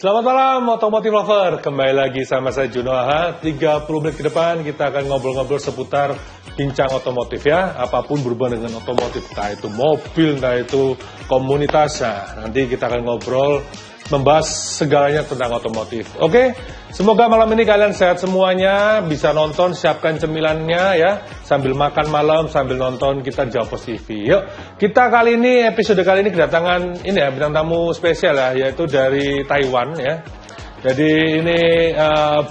Selamat malam Otomotif Lover, kembali lagi sama saya Juno Aha. 30 menit ke depan kita akan ngobrol-ngobrol seputar bincang otomotif ya. Apapun berhubungan dengan otomotif, entah itu mobil, entah itu komunitas. Nah, nanti kita akan ngobrol, membahas segalanya tentang otomotif. Oke, semoga malam ini kalian sehat semuanya, bisa nonton, siapkan cemilannya ya, sambil makan malam, sambil nonton kita Javos TV. Yuk, kita kali ini, episode kali ini kedatangan ini ya, bintang tamu spesial ya, yaitu dari Taiwan ya. Jadi ini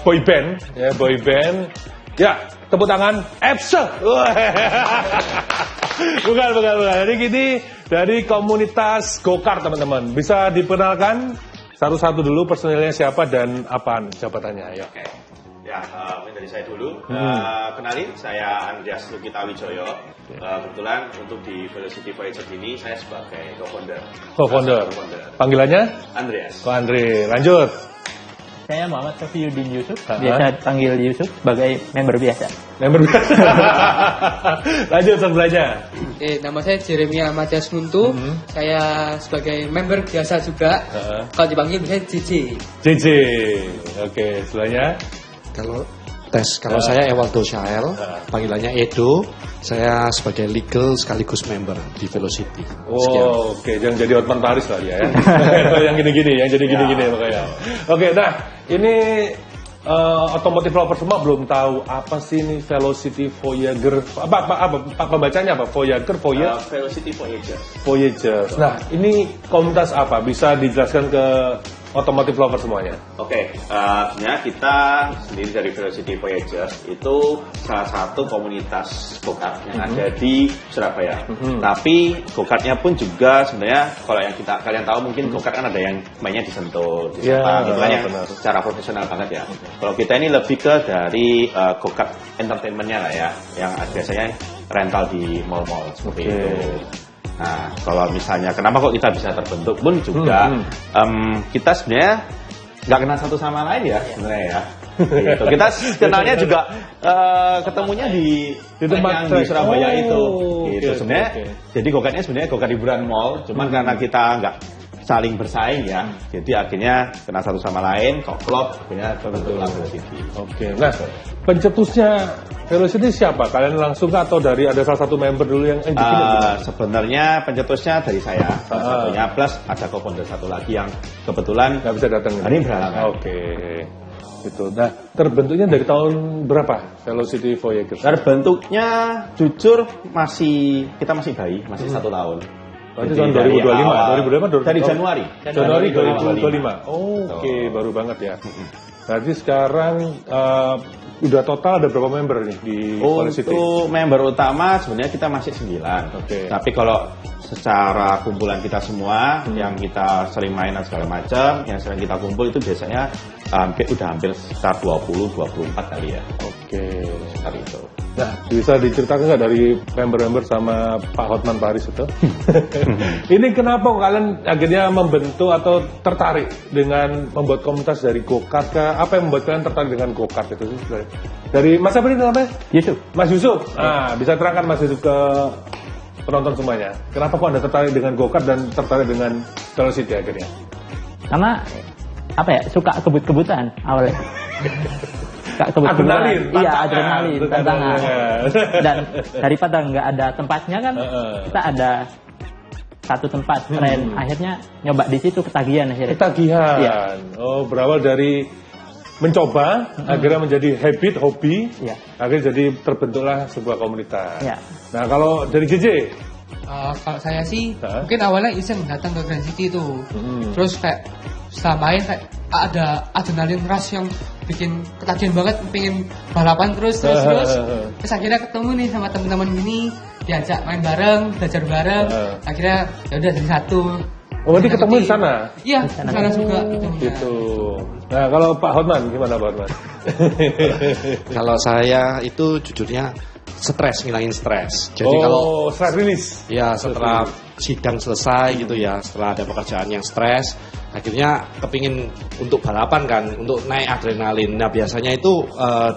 boy band ya, boy band. Ya, tepuk tangan, EPSE. Bukan. Jadi gini, dari komunitas go-kart teman-teman. Bisa diperkenalkan satu-satu dulu personilnya siapa dan apa jabatannya, ayo. Oke. Ya, mungkin dari saya dulu. Kenalin, saya Andreas Lukita Wijoyo. Kebetulan untuk di Velocity Voyager ini saya sebagai co-founder. Co-founder. Panggilannya? Andreas. Ko Andre. Lanjut. Saya Muhammad Safiyuddin Yusuf, biasa panggil Yusuf sebagai member biasa. Member biasa. Lanjut sebelahnya. Nama saya Jeremia Matias Muntu. Saya sebagai member biasa juga. Kalau dipanggil bisa JJ. JJ. Oke, sebelahnya. Kalau saya Ewaldo Syael, panggilannya Edo. Saya sebagai legal sekaligus member di Velocity. Oh, oke, jangan jadi Hotman Paris lah ya. yang gini-gini, yang jadi gini-gini makanya. Oke, nah ini otomotif lover semua belum tahu apa sih ini Velocity Voyager. Apa pembacanya apa? Voyager. Velocity Voyager. Voyager. Nah, ini komunitas apa? Bisa dijelaskan ke otomotif lover semuanya. Oke, sebenarnya kita sendiri dari Velocity Voyager itu salah satu komunitas go-kart yang ada di Surabaya. Tapi go-kartnya pun juga sebenarnya kalau yang kalian tahu mungkin go-kart kan ada yang mainnya di Sentul, di Sepang, gitu kan ya, secara profesional banget ya. Kalau kita ini lebih ke dari go-kart entertainment-nya lah ya, yang biasanya rental di mall-mall seperti itu. Nah, kalau misalnya kenapa kok kita bisa terbentuk pun juga kita sebenarnya nggak kenal satu sama lain ya sebenarnya ya. Gitu. Kita kenalnya juga ketemunya di tempat yang di Surabaya itu. Gitu sebenarnya. Jadi go-kartnya sebenarnya go-kart hiburan mall, cuman karena kita nggak saling bersaing ya, jadi akhirnya kenal satu sama lain, kok klub, akhirnya terbentuklah Velocity. Oke, nah pencetusnya Velocity siapa? Kalian langsung atau dari ada salah satu member dulu yang sebenarnya pencetusnya dari saya, satunya plus ada co-founder satu lagi yang kebetulan nggak bisa datang. Hari ini berhalangan. Oke, gitu. Nah terbentuknya dari tahun berapa Velocity Voyager? Terbentuknya jujur kita masih bayi, masih 1 tahun. Berarti tahun 2025. Dari Januari 2025. Oke, baru banget ya. Berarti sekarang udah total ada berapa member nih di Velocity? Untuk member utama sebenarnya kita masih 9. Tapi kalau secara kumpulan kita semua yang kita sering main dan segala macam, yang sering kita kumpul itu biasanya udah hampir sekitar 20-24 kali ya. Oke, sekitar itu. Nah, bisa diceritakan nggak dari member-member sama Pak Hotman Paris itu? Ini kenapa kalian akhirnya membentuk atau tertarik dengan membuat komunitas dari go-kart? Apa yang membuat kalian tertarik dengan go-kart itu? Dari Mas apa ini namanya? Yusuf. Mas Yusuf. Nah, bisa terangkan Mas Yusuf ke penonton semuanya. Kenapa kok Anda tertarik dengan go-kart dan tertarik dengan Velocity akhirnya? Karena suka kebut-kebutan awalnya. Adrenalin, tantangan. Dan daripada nggak ada tempatnya kan, kita ada satu tempat tren. Akhirnya nyoba di situ ketagihan akhirnya. Ketagihan. Iya. Oh, berawal dari mencoba, akhirnya menjadi habit, hobi, akhirnya jadi terbentuklah sebuah komunitas. Ya. Nah, kalau dari JJ? Kalau saya sih, mungkin awalnya iseng datang ke Grand City itu. Terus kayak setelah main kayak ada adrenalin rush yang bikin ketagihan banget, pengen balapan terus akhirnya ketemu nih sama teman-teman gini, diajak main bareng, belajar bareng, akhirnya ya udah jadi satu. Oh, berarti ketemu di sana? Iya, di sana juga. Gitu. Nah, kalau Pak Hotman gimana Pak Hotman? Kalau saya itu jujurnya ngilangin stres. Jadi kalau stress release. Ya, setelah sidang selesai gitu ya, setelah ada pekerjaan yang stres, akhirnya kepingin untuk balapan kan, untuk naik adrenalin. Nah biasanya itu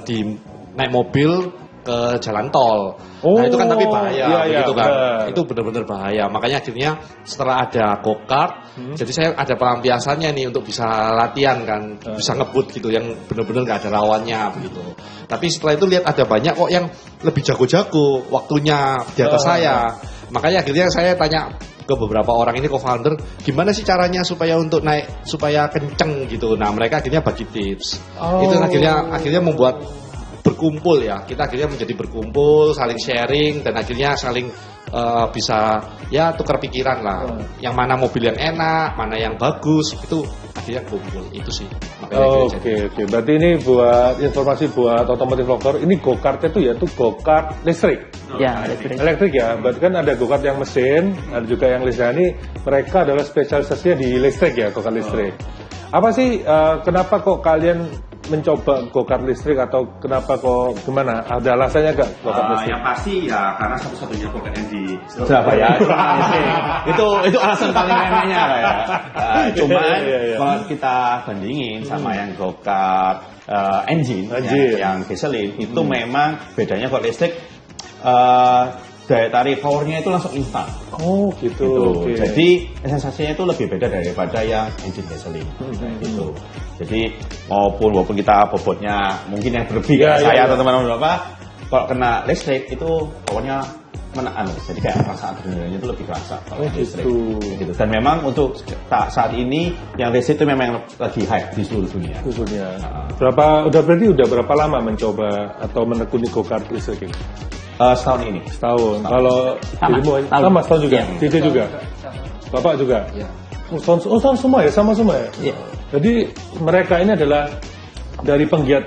di naik mobil ke jalan tol. Oh, Nah itu kan tapi bahaya, iya, begitu kan. benar. Itu benar-benar bahaya. Makanya akhirnya setelah ada go-kart, jadi saya ada pelampiasannya nih untuk bisa latihan kan, bisa ngebut gitu, yang benar-benar nggak ada lawannya begitu. Tapi setelah itu lihat ada banyak kok yang lebih jago-jago, waktunya di atas saya. Makanya akhirnya saya tanya ke beberapa orang ini co-founder, gimana sih caranya supaya untuk naik, supaya kenceng gitu. Nah mereka akhirnya bagi tips. Itu akhirnya membuat berkumpul ya. Kita akhirnya menjadi berkumpul, saling sharing dan akhirnya saling bisa ya tukar pikiran lah. Yang mana mobil yang enak, mana yang bagus, itu akhirnya kumpul. Itu sih. Oke. Berarti ini buat informasi buat otomotif vlogger, ini go-kart itu ya go-kart listrik. Ya, listrik. Elektrik ya, berarti kan ada go-kart yang mesin, ada juga yang listrik. Ini mereka adalah spesialisasinya di listrik ya, go-kart listrik. Apa sih, kenapa kok kalian mencoba go-kart listrik atau kenapa kok gimana? Ada alasannya nggak go-kart listrik? Yang pasti ya karena satu-satunya go-kart yang di Surabaya itu alasan paling remehnya lah ya. Cuman kalau kita bandingin sama yang go-kart engine yang gasoline itu memang bedanya kalau listrik daya tarik powernya itu langsung instan. Oh gitu. Okay. Jadi sensasinya itu lebih beda daripada yang engine gasoline. Gitu. Jadi walaupun kita bobotnya mungkin yang berlebih saya atau teman-teman Bapak, kalau kena listrik itu powernya menahan. Jadi kayak rasa adrenalinnya itu lebih kerasa kalau listrik. Gitu. Dan memang untuk saat ini yang listrik itu memang lagi hype di seluruh dunia. Udah berapa lama mencoba atau menekuni go-kart listrik ini? Setahun ini. Setahun. Kalau dirimu sama setahun juga. Cici juga. Bapak juga. Ya. Setahun semua ya, sama semua ya. Iya. Jadi mereka ini adalah dari penggiat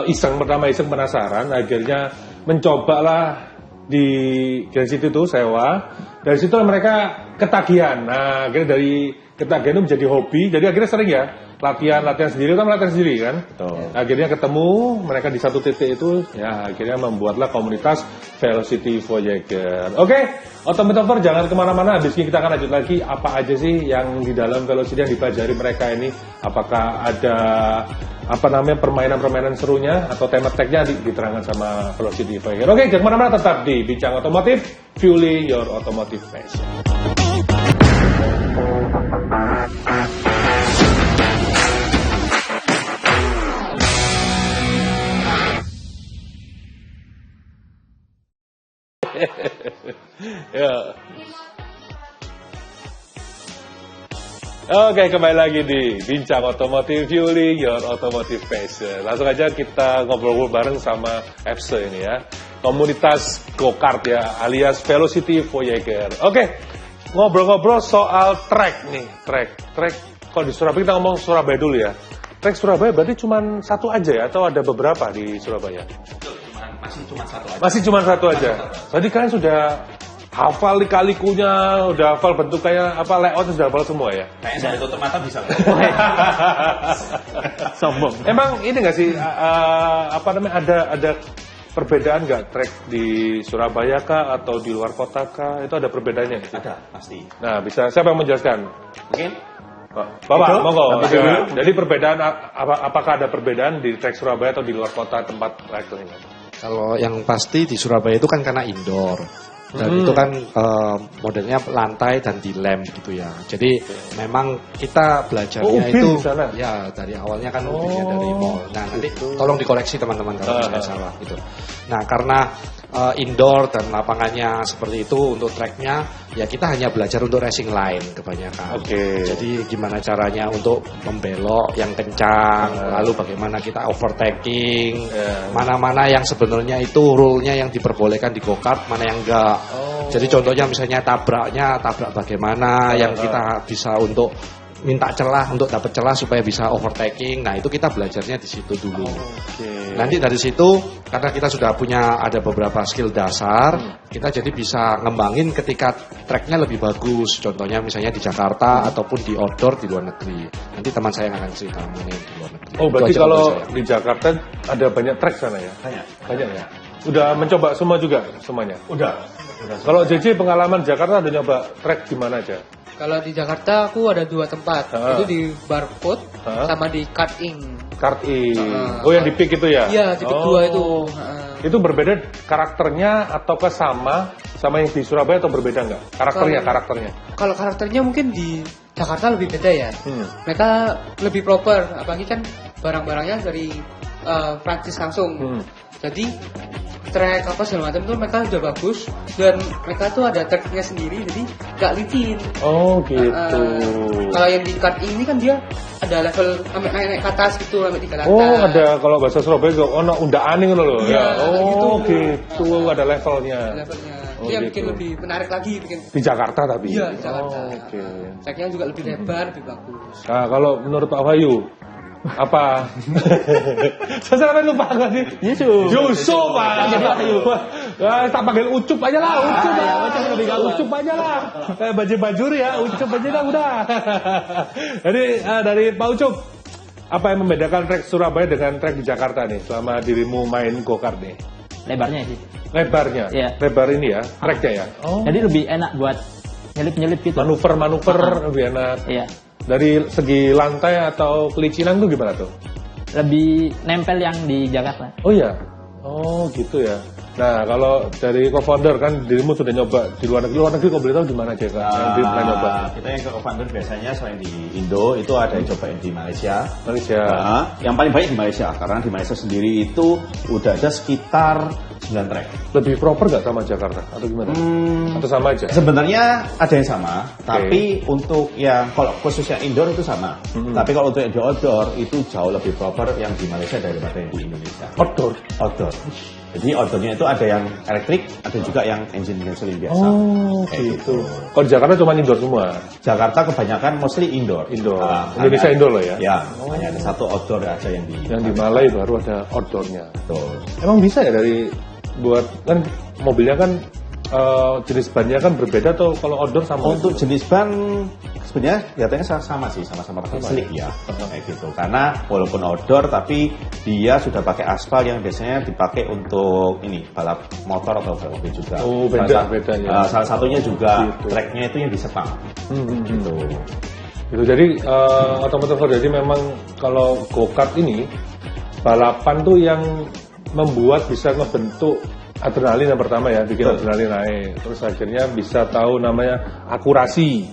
iseng penasaran, akhirnya mencobalah di Grand City itu sewa. Dari situ mereka ketagihan. Nah, akhirnya dari ketagihan itu menjadi hobi. Jadi akhirnya sering ya latihan sendiri kan. Betul. Akhirnya ketemu mereka di satu titik itu, ya akhirnya membuatlah komunitas Velocity Voyager. Oke, Otomotover jangan kemana-mana. Habis ini kita akan lanjut lagi apa aja sih yang di dalam Velocity yang dipelajari mereka ini. Apakah ada permainan-permainan serunya atau tema tag-nya diterangkan sama Velocity Voyager. Oke, jangan kemana-mana, tetap di Bincang Otomotif, fueling your automotive passion. Ya. Oke, kembali lagi di Bincang Otomotif, fueling your automotive passion. Langsung aja kita ngobrol bareng sama FC ini ya, komunitas go-kart ya, alias Velocity Voyager. Oke, ngobrol-ngobrol soal track nih, track. Kalau di Surabaya, kita ngomong Surabaya dulu ya. Track Surabaya berarti cuma satu aja ya, atau ada beberapa di Surabaya? Masih cuma satu aja. Jadi kalian sudah hafal lika-likunya, udah hafal bentuknya, layout sudah hafal semua ya? Kayaknya saya tutup mata bisa. Sombong. Emang ini nggak sih, ada perbedaan nggak track di Surabaya kah atau di luar kota kah? Itu ada perbedaannya? Ada, pasti. Nah, siapa yang menjelaskan? Mungkin Bapak, monggo. Jadi perbedaan, apakah ada perbedaan di track Surabaya atau di luar kota tempat track ini? Kalau yang pasti di Surabaya itu kan karena indoor. Dan itu kan modelnya lantai dan di lem gitu ya. Jadi memang kita belajarnya itu ya dari awalnya kan mobilnya dari mall. Nah nanti tolong dikoreksi teman-teman kalau saya salah gitu. Nah karena indoor dan lapangannya seperti itu untuk tracknya, ya kita hanya belajar untuk racing line kebanyakan. Jadi gimana caranya untuk membelok yang kencang, lalu bagaimana kita overtaking, mana-mana yang sebenarnya itu rule-nya yang diperbolehkan di go-kart, mana yang enggak. Jadi contohnya misalnya tabrak bagaimana, yang kita bisa untuk minta celah untuk dapat celah supaya bisa overtaking. Nah itu kita belajarnya di situ dulu. Nanti dari situ karena kita sudah ada beberapa skill dasar, kita jadi bisa ngembangin ketika tracknya lebih bagus. Contohnya misalnya di Jakarta ataupun di outdoor di luar negeri. Nanti teman saya akan cerita mengenai di luar negeri. Oh berarti kalau di Jakarta ada banyak track sana ya? Banyak ya. Udah mencoba semua juga semuanya? Udah. Kalau JJ pengalaman Jakarta ada nyoba track di mana aja? Kalau di Jakarta aku ada 2 tempat. Itu di Barcode sama di Card Ink. Card Ink. Oh, yang di PIK itu ya? Iya, di PIK 2 itu. Itu berbeda karakternya ataukah sama yang di Surabaya atau berbeda nggak? Karakternya. Kalau karakternya mungkin di Jakarta lebih beda ya. Mereka lebih proper, apalagi kan barang-barangnya dari Prancis langsung. Jadi track apa segala macam tuh mereka udah bagus dan mereka tuh ada tracknya sendiri, jadi nggak licin. Oh gitu. Kalau yang di Card ini kan dia ada level sampai naik ke atas gitu, sampai 3 lantai. Oh ada, kalau bahasa Surabaya kok ono undaan ngono loh. Iya, gitu ada levelnya. Dia bikin lebih menarik lagi, bikin di Jakarta tapi. Iya, di Jakarta. Oke. Tracknya juga lebih lebar, lebih bagus. Nah, kalau menurut Pak Wahyu apa? Saya sampai lupa kan sih. Yusuf Pak. Tak panggil Ucup aja lah, Ucup aja lah. Kayak baju ya, Ucup aja lah udah. Jadi dari Pak Ucup, apa yang membedakan trek Surabaya dengan trek di Jakarta nih selama dirimu main go-kart nih? Lebarnya sih. Lebarnya? Iya. Lebar ini ya, treknya ya? Oh. Jadi lebih enak buat nyelip-nyelip gitu. Manuver lebih enak. Iya. Dari segi lantai atau kelicinan tuh gimana tuh? Lebih nempel yang di Jakarta. Oh iya? Oh gitu ya. Nah kalau dari co-founder kan dirimu sudah nyoba di luar negeri kok boleh tahu di mana aja kan? Yang pernah nyoba? Kita yang co-founder biasanya selain di Indo itu ada yang cobain di Malaysia. Nah, yang paling banyak di Malaysia karena di Malaysia sendiri itu udah ada sekitar 9 track. Lebih proper nggak sama Jakarta atau gimana? Atau sama aja? Sebenarnya ada yang sama, tapi untuk yang kalau khususnya indoor itu sama. Tapi kalau untuk yang di outdoor itu jauh lebih proper yang di Malaysia daripada yang di Indonesia. Outdoor. Jadi outdoornya itu ada yang elektrik, ada juga yang engine gasoline biasa. Oh, gitu. Kalau di Jakarta cuma indoor semua? Jakarta kebanyakan mostly indoor. Indonesia indoor loh ya? Ya, hanya ada satu outdoor aja yang di... Yang di Malai baru ada outdoornya. Betul. Emang bisa ya dari buat kan mobilnya kan jenis bannya kan berbeda atau kalau outdoor sama? Untuk jenis ban sebenarnya kelihatannya sama sih, sama-sama pakai slick ya, kayak gitu. Karena walaupun outdoor tapi dia sudah pakai aspal yang biasanya dipakai untuk ini balap motor atau balap mobil juga. Oh bedanya. Salah satunya juga gitu. Tracknya itu yang di Sepang. Gitu. Gitu. Jadi otomotif jadi memang kalau go-kart ini balapan tuh yang membuat bisa ngebentuk adrenalin yang pertama ya, bikin adrenalin naik. Terus akhirnya bisa tahu namanya akurasi.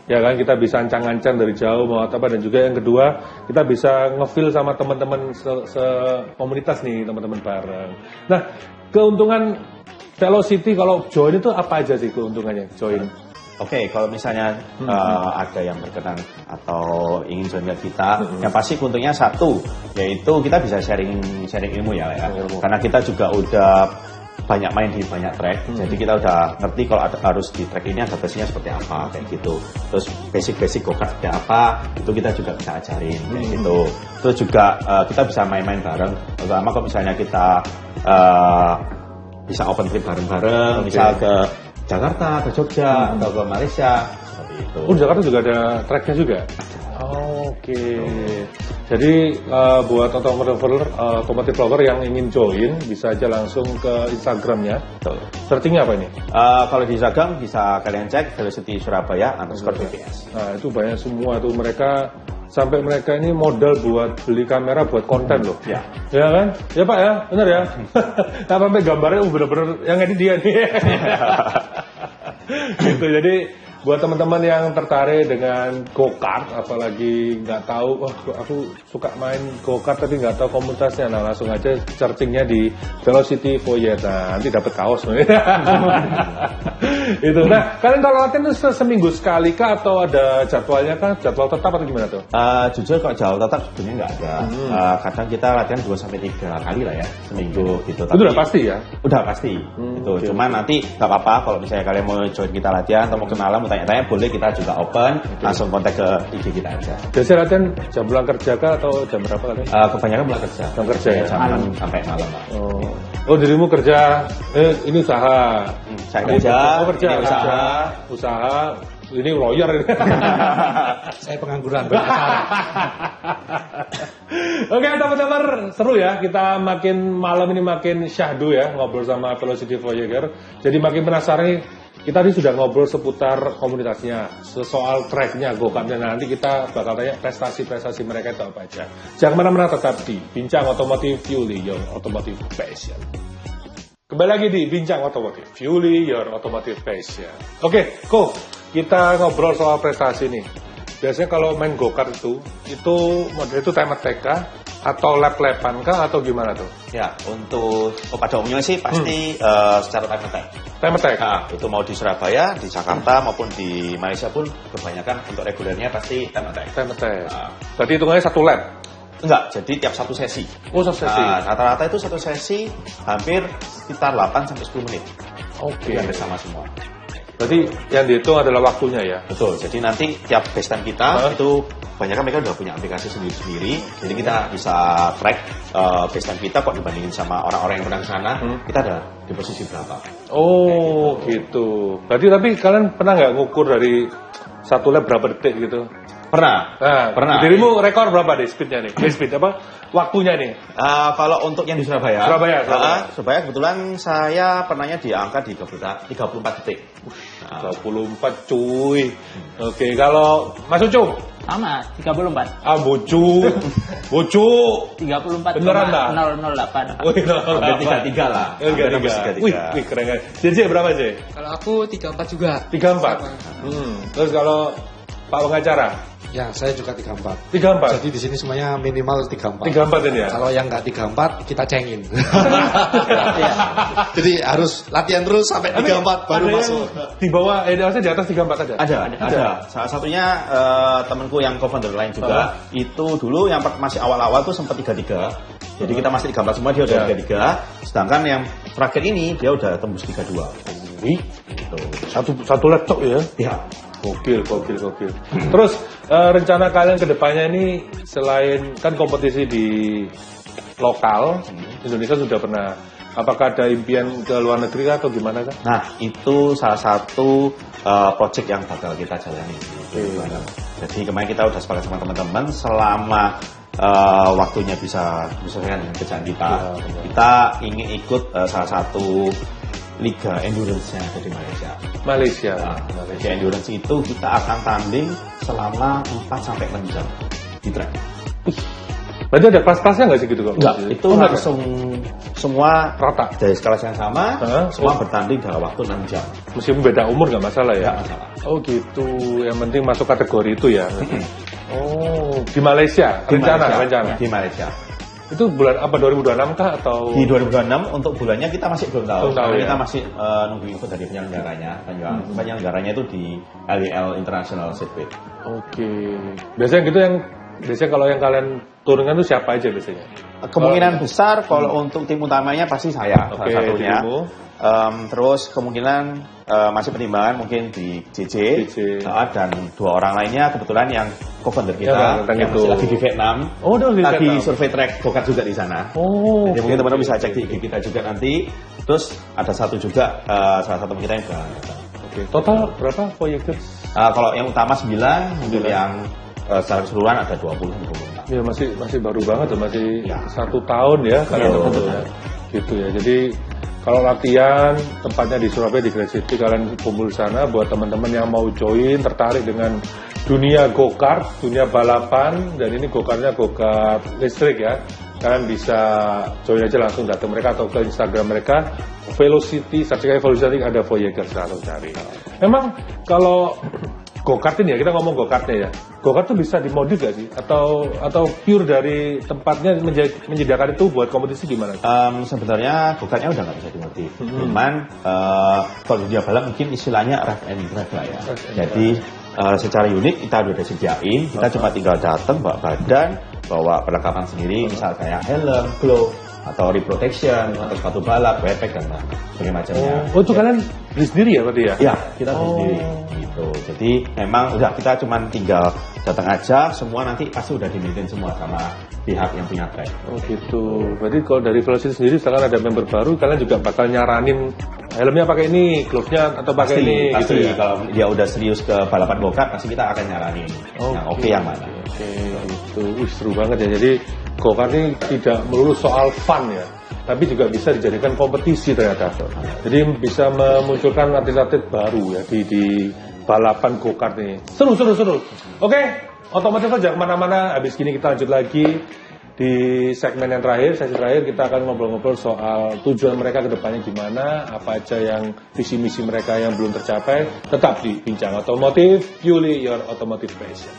Ya kan, kita bisa ancang-ancang dari jauh mau apa, dan juga yang kedua kita bisa ngefeel sama teman-teman komunitas nih, teman-teman bareng. Nah, keuntungan Velocity kalau join itu apa aja sih keuntungannya join? Oke, kalau misalnya ada yang berkenan atau ingin join kita, yang pasti untungnya satu, yaitu kita bisa sharing ilmu ya. Karena kita juga udah banyak main di banyak track, jadi kita udah ngerti kalau harus di track ini adaptasinya seperti apa, kayak gitu. Terus basic go-kart seperti apa, itu kita juga bisa ajarin, kayak gitu. Terus juga kita bisa main-main bareng, terutama kalau misalnya kita bisa open trip bareng-bareng, misal ke Jakarta, ke Jogja, atau ke Malaysia, seperti itu. Oh, Jakarta juga ada tracknya juga? Oke. Jadi buat otomotif lover yang ingin join, bisa aja langsung ke Instagramnya. Searchingnya apa ini? Kalau di Instagram bisa kalian cek Velocity Surabaya _VPS. Nah itu banyak semua tuh, sampai mereka ini modal buat beli kamera buat konten loh. Ya kan? Ya Pak ya, benar ya. Nah, sampai gambarnya bener-bener yang edit dia nih. Gitu. Jadi buat teman-teman yang tertarik dengan go-kart, apalagi nggak tahu, aku suka main go-kart tapi nggak tahu komunitasnya, nah langsung aja searchingnya di Velocity Voyage, nanti dapat kaos. Itu. Nah, kalian kalau latihan itu seminggu sekali kah atau ada jadwalnya kah? Jadwal tetap atau gimana tuh? Jujur kalau jadwal tetap sebenarnya nggak ada. Kadang kita latihan 2-3 kali lah ya seminggu gitu. Itu udah pasti ya? Udah pasti. Itu. Cuman nanti nggak apa-apa kalau misalnya kalian mau join kita latihan atau mau kenalan, mau tanya-tanya, boleh, kita juga open, langsung kontak ke IG kita aja. Biasanya latihan jam pulang kerja kah atau jam berapa kalian? Kebanyakan pulang kerja. Jam kerja ya? Jam 6 sampai malam. Oh, dirimu kerja, ini usaha. Saya kerja, ini usaha, ini lawyer. Saya pengangguran. Oke, teman-teman, seru ya. Kita malam ini makin syahdu ya, ngobrol sama Velocity Voyager. Jadi makin penasaran nih, kita tadi sudah ngobrol seputar komunitasnya, soal tracknya, go-kartnya. Nanti kita bakal tanya prestasi-prestasi mereka itu apa aja. Jangan kemana-mana, tetap di Bincang Otomotif Fueling Your Automotive Passion. Kembali lagi di Bincang Otomotif Fueling Your Automotive Passion. Oke, kita ngobrol soal prestasi nih. Biasanya kalau main go-kart itu model itu time attack kah? Atau lap-lapan kah? Atau gimana tuh? Ya, untuk pada umumnya sih pasti secara time attack. Time attack? Nah, itu mau di Surabaya, di Jakarta maupun di Malaysia pun kebanyakan untuk regulernya pasti time attack. Time attack. Berarti hitungannya 1 lap? Enggak, jadi tiap satu sesi. Oh, satu sesi. Nah, rata-rata itu satu sesi hampir sekitar 8-10 menit. Oke. Hampir sama semua. Berarti yang dihitung adalah waktunya ya? Betul, jadi nanti tiap base time kita itu banyak mereka udah punya aplikasi sendiri-sendiri. Jadi kita bisa track base time kita kok dibandingin sama orang-orang yang pernah ke sana, kita ada di posisi berapa. Oh, gitu. Berarti tapi kalian pernah nggak ngukur dari 1 lap berapa detik gitu? Pernah. Nah, pernah. Dirimu rekor berapa deh speednya nih? Speed apa? Waktunya nih? Kalau untuk yang di Surabaya. Surabaya kebetulan saya pernahnya di angka di 34 detik. 34 cuy. Oke, kalau Mas Ucup? Sama, 34. Ah, bocu. 34,008. Beneran dah? 008. Wih, Hampir 33 lah. Hampir 33. Wih, keren kan. JJ berapa, J? Kalau aku 34 juga. 34. Terus kalau Pak pengacara? Ya, saya juga 34. 34. Jadi di sini semuanya minimal 34. 34 ini ya? Kalau yang nggak 34, kita cengin. Jadi harus latihan terus sampai 34 baru masuk. Di bawah, maksudnya di atas 34 ada? Ada. Salah satunya temanku yang co-founder lain juga, itu dulu yang masih awal-awal tuh sempat 33. Jadi kita masih 34 semua, dia udah 33. Sedangkan yang terakhir ini, dia udah tembus 32. Wih, satu laptop ya? Iya. Gokil. Terus rencana kalian ke depannya ini selain kan kompetisi di lokal, Indonesia sudah pernah. Apakah ada impian ke luar negeri atau gimana kan? Nah, itu salah satu project yang bakal kita jalani. Jadi kemarin kita udah sepakat sama teman-teman selama waktunya bisa dengan kerjaan kita. Kita ingin ikut salah satu Liga Endurance yang ada di Malaysia. Malaysia. Liga Endurance itu kita akan tanding selama 4-6 jam di track. Berarti ada kelas-kelasnya nggak sih gitu kok? Enggak, itu langsung semua rata dari kelas yang sama, semua bertanding dalam waktu 6 jam. Meskipun beda umur nggak masalah ya? Nggak masalah. Oh gitu, yang penting masuk kategori itu ya? Oh, di Malaysia? Rencana? Di Malaysia. Itu bulan apa, 2026 kah atau? Di 2026 untuk bulannya kita masih belum tahu. Ya? Kita masih nunggu info dari penyelenggaranya. Penyelenggaranya itu di LEL International Circuit. Oke. Biasanya kalau yang kalian turunkan itu siapa aja biasanya? Kemungkinan besar kalau untuk tim utamanya pasti saya salah satunya. Terus kemungkinan masih pertimbangan mungkin di JJ. Dan 2 orang lainnya kebetulan yang co-founder kita yang masih lagi di Vietnam. Oh, lagi survei track go-kart juga di sana. Oh. Jadi mungkin teman-teman bisa cek di IG kita juga nanti. Terus ada satu juga salah satu kita yang udah datang. Oke. Total berapa Voyagers? Kalau yang utama 9, mungkin yang secara keseluruhan ada 20 24. Ya masih baru banget tuh, masih 1 tahun ya kalian ya. Gitu ya. Jadi kalau latihan tempatnya di Surabaya di Grand City, kalian kumpul di sana buat teman-teman yang mau join, tertarik dengan dunia go-kart, dunia balapan, dan ini go-kartnya go-kart listrik ya. Kalian bisa join aja langsung datang mereka atau ke Instagram mereka Velocity, search Velocity ada Voyagers, langsung cari. Emang kalau go-kart ini ya, kita ngomong go-kartnya ya. Go-kart tuh bisa dimodif gak sih? Atau pure dari tempatnya menyediakan itu buat kompetisi gimana? Sebenarnya go-kartnya udah nggak bisa dimodif. Cuman kalau dia balap mungkin istilahnya ride and drive lah ya. Jadi secara unit kita udah sediain, kita cuma tinggal datang bawa badan, bawa perlengkapan sendiri, misal kayak helm, glove, atau reprotection, atau sepatu balap, backpack dan sebagainya macamnya. Oh itu kalian beli sendiri ya berarti ya? Iya, kita beli sendiri. Gitu. Jadi memang udah kita cuma tinggal datang aja, semua nanti pasti udah di-maintain semua sama pihak yang punya track. Oh gitu. Berarti kalau dari Velocity sendiri sekarang ada member baru, kalian juga bakal nyaranin helmnya pakai ini, glove-nya atau pakai ini pasti, gitu ya? Kalau dia udah serius ke balapan go-kart, pasti kita akan nyaranin yang oke yang mana. Oke, gitu. Seru banget ya. Jadi go-kart ini tidak melulu soal fun ya. tapi juga bisa dijadikan kompetisi ternyata. Jadi bisa memunculkan atlet-atlet baru ya di balapan go-kart ini. Seru. Oke, otomotif aja kemana-mana. Habis gini kita lanjut lagi di segmen yang terakhir, sesi terakhir kita akan ngobrol-ngobrol soal tujuan mereka ke depannya gimana, apa aja yang visi-misi mereka yang belum tercapai. Tetap di Bincang Otomotif, Fueling Your Automotive Passion.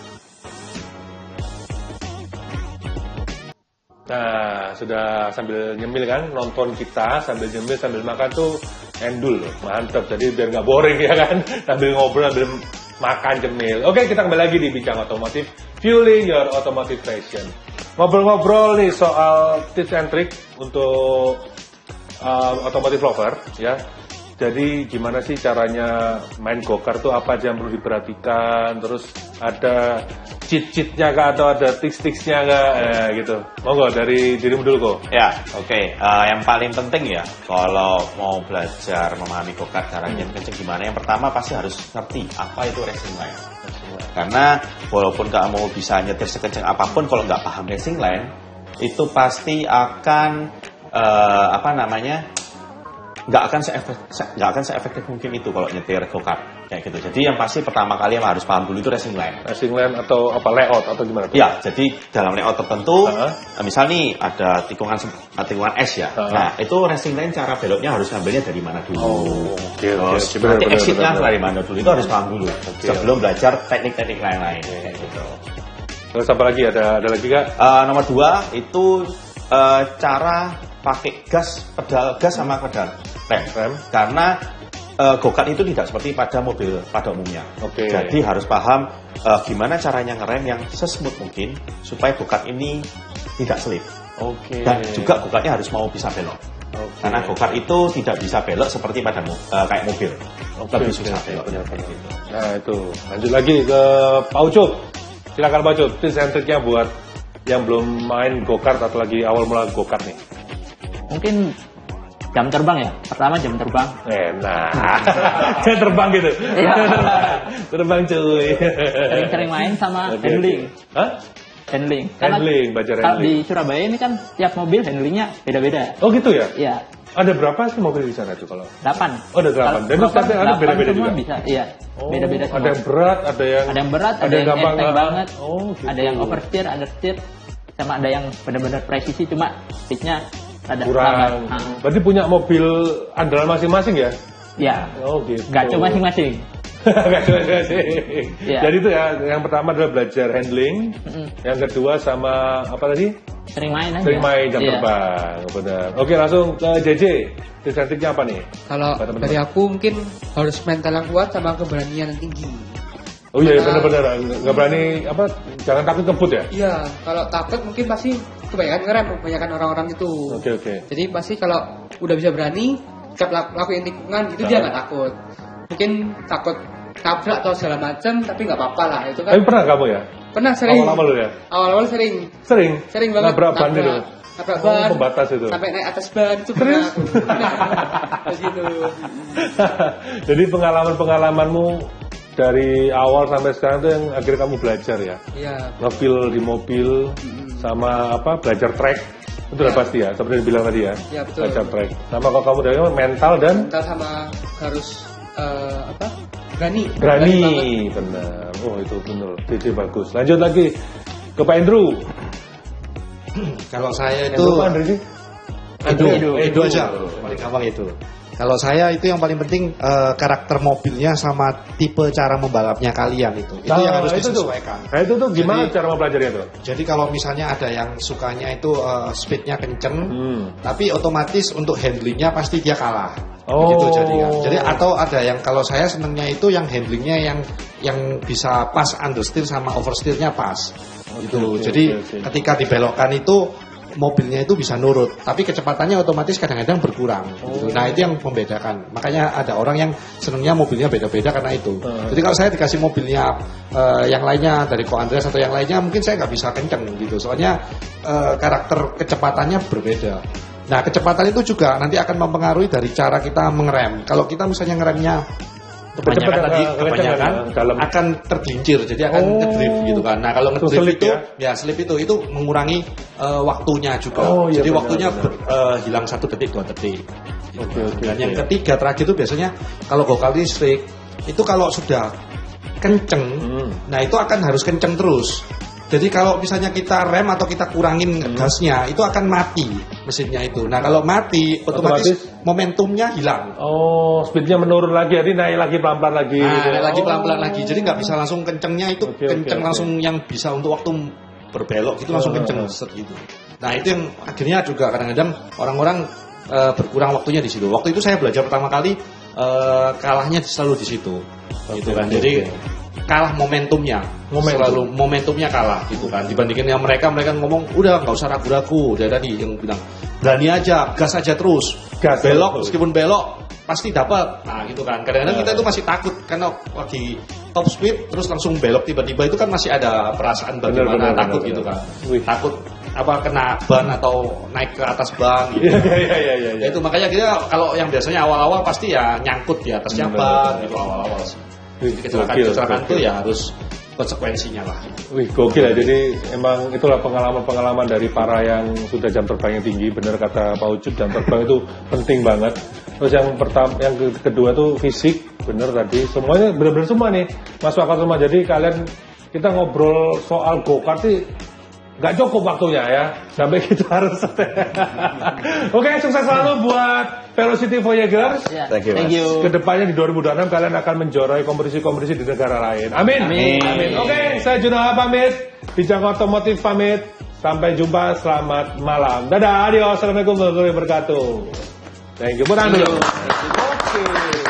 Nah, sudah sambil nyemil kan, nonton kita sambil nyemil, sambil makan tuh endul, mantap. Jadi biar nggak boring ya kan, sambil ngobrol, sambil makan cemil. Oke, kita kembali lagi di Bincang Otomotif, Fueling Your Automotive Passion. Ngobrol-ngobrol nih soal tips and trick untuk automotive lover ya. Jadi gimana sih caranya main go-kart tuh, apa aja yang perlu diperhatikan, terus ada cheat-cheatnya kah atau ada tips-tipsnya kah, gitu. Monggo dari dirimu dulu kok. Ya, oke. Yang paling penting ya, kalau mau belajar memahami go-kart caranya kenceng gimana, yang pertama pasti harus ngerti apa itu racing line. Karena walaupun kamu bisa nyetir sekenceng apapun, kalau nggak paham racing line, itu pasti akan nggak akan seefektif mungkin itu kalau nyetir go-kart kayak gitu. Jadi yang pasti pertama kali yang harus paham dulu itu racing line. Racing line atau apa, layout atau gimana? Ya, jadi dalam layout tertentu, misal nih ada tikungan S ya. Nah, itu racing line cara beloknya harus ngambilnya dari mana dulu. Terus nanti exitnya dari mana dulu, itu harus paham dulu sebelum belajar teknik-teknik lain-lain. Gitu. Terus apa lagi, ada lagi Kak? Nomor 2 itu cara pakai pedal gas sama pedal rem. Karena go-kart itu tidak seperti pada mobil pada umumnya. Jadi harus paham gimana caranya ngerem yang sesmooth mungkin supaya go-kart ini tidak slip. Dan juga go-kartnya harus mau bisa belok. Karena go-kart itu tidak bisa belok seperti pada kayak mobil. Lebih susah belok. Nah itu, lanjut lagi ke Pak Ucup. Silakan Pak Ucup, tips and triknya buat yang belum main go-kart atau lagi awal mula go-kart nih. Mungkin jam terbang ya. Pertama jam terbang. Enak. Jam terbang gitu. Iya. Terbang cuy. Sering-sering main sama handling. Hah? Handling. Handling, belajar Kalau handling. di Surabaya ini kan tiap mobil handlingnya beda-beda. Oh gitu ya? Iya. Ada berapa sih mobil di sana tuh kalau? 8. Oh ada 8. Dan tapi ada beda-beda juga. Bisa, iya. Beda-beda semua. Ada yang berat, ada yang berat, ada yang gampang banget. Oh, gitu. Ada yang oversteer, understeer, sama ada yang benar-benar presisi, cuma speednya ada kurang. Berarti punya mobil andalan masing-masing ya? Iya. Oh gitu. Gaco masing-masing. Gaco masing-masing. Ya. Jadi itu ya, yang pertama adalah belajar handling, yang kedua sama apa tadi? Sering main aja. Sering main jam terbang, benar. Oke, langsung ke JJ. Tips-tipsnya apa nih? Kalau dari aku mungkin harus mental yang kuat sama keberanian yang tinggi. Oh iya, benar-benar. Nggak berani apa? Jangan takut ngebut ya? Iya, kalau takut mungkin pasti kebanyakan ngerem, kebanyakan orang-orang itu. Oke. Jadi pasti kalau udah bisa berani, setiap lakuin tikungan gitu dia nggak takut. Mungkin takut tabrak atau segala macam, tapi nggak apa-apa lah itu kan. Tapi pernah kamu ya? Pernah sering. Awal-awal ya? Awal-awal sering. Sering banget. Nabrak ban itu? Nabrak ban. Pembatas itu? Sampai naik atas ban itu pernah. Terus gitu. Jadi pengalaman-pengalamanmu dari awal sampai sekarang itu yang akhirnya kamu belajar ya? Iya. Ngefeel di mobil, sama apa, belajar track. Itu udah pasti ya, seperti dibilang tadi ya? Iya betul. Belajar track. Sama kalau kamu dari mental dan? Mental sama harus berani benar. Oh itu benar, JJ bagus. Lanjut lagi ke Pak Andrew. Kalau saya itu Edu aja, paling gampang itu. Kalau saya itu yang paling penting karakter mobilnya sama tipe cara membalapnya kalian itu yang harus disesuaikan. Nah itu tuh gimana cara mempelajarinya tuh? Jadi kalau misalnya ada yang sukanya itu speednya kenceng, tapi otomatis untuk handlingnya pasti dia kalah. Gitu jadi atau ada yang kalau saya senengnya itu yang handlingnya yang bisa pas understeer sama oversteernya pas. Jadi ketika dibelokkan itu mobilnya itu bisa nurut, tapi kecepatannya otomatis kadang-kadang berkurang. Gitu. Nah itu yang membedakan. Makanya ada orang yang senangnya mobilnya beda-beda karena itu. Jadi kalau saya dikasih mobilnya yang lainnya dari Ko Andreas atau yang lainnya, mungkin saya nggak bisa kenceng gitu. Soalnya karakter kecepatannya berbeda. Nah kecepatan itu juga nanti akan mempengaruhi dari cara kita mengerem. Kalau kita misalnya ngeremnya kebanyakan akan tergelincir, jadi akan ngedrift gitu kan. Nah kalau ngedrift itu slip itu mengurangi waktunya juga. Iya, Jadi benar, waktunya benar. hilang 1 detik 2 detik. Oke. Dan yang ketiga terakhir itu biasanya kalau gokar listrik itu kalau sudah kenceng, nah itu akan harus kenceng terus. Jadi kalau misalnya kita rem atau kita kurangin gasnya, itu akan mati mesinnya itu. Nah kalau mati, otomatis momentumnya hilang. Oh, speednya menurun lagi, jadi naik lagi pelan-pelan lagi. Naik lagi pelan-pelan lagi. Jadi nggak bisa langsung kencengnya itu kenceng langsung yang bisa untuk waktu berbelok itu langsung kenceng set gitu. Nah itu yang akhirnya juga kadang-kadang orang-orang berkurang waktunya di situ. Waktu itu saya belajar pertama kali kalahnya selalu di situ, gitu kan. Jadi kalah momentumnya, selalu momentumnya kalah gitu kan. Dibandingin yang mereka ngomong udah nggak usah ragu-ragu, udah tadi yang bilang berani aja, gas aja terus, belok meskipun belok pasti dapat. Nah gitu kan. Kadang-kadang kita itu masih takut karena lagi top speed terus langsung belok tiba-tiba itu kan masih ada perasaan bagaimana takut gitu kan. Takut apa kena ban atau naik ke atas ban gitu. Iya. Itu makanya kita kalau yang biasanya awal-awal pasti ya nyangkut di atasnya ban gitu awal-awal sih. Jadi kecelakaan itu ya harus konsekuensinya lah. Wih, gokil ya. Jadi emang itulah pengalaman-pengalaman dari para yang sudah jam terbang yang tinggi. Bener kata Pak Ucup, jam terbang itu penting banget. Terus yang kedua tuh fisik, bener tadi. Semuanya bener-bener semua nih masuk akal semua. Jadi kita ngobrol soal go-kart sih nggak cukup waktunya ya, sampai kita harus Oke, sukses selalu buat Velocity Voyagers. Thank you. Kedepannya di 2026 kalian akan menjuarai kompetisi-kompetisi di negara lain. Amin. Oke, saya Junoha pamit, Bincang Otomotif pamit. Sampai jumpa, selamat malam. Dadah, adios, assalamualaikum warahmatullahi wabarakatuh. Thank you. Oke.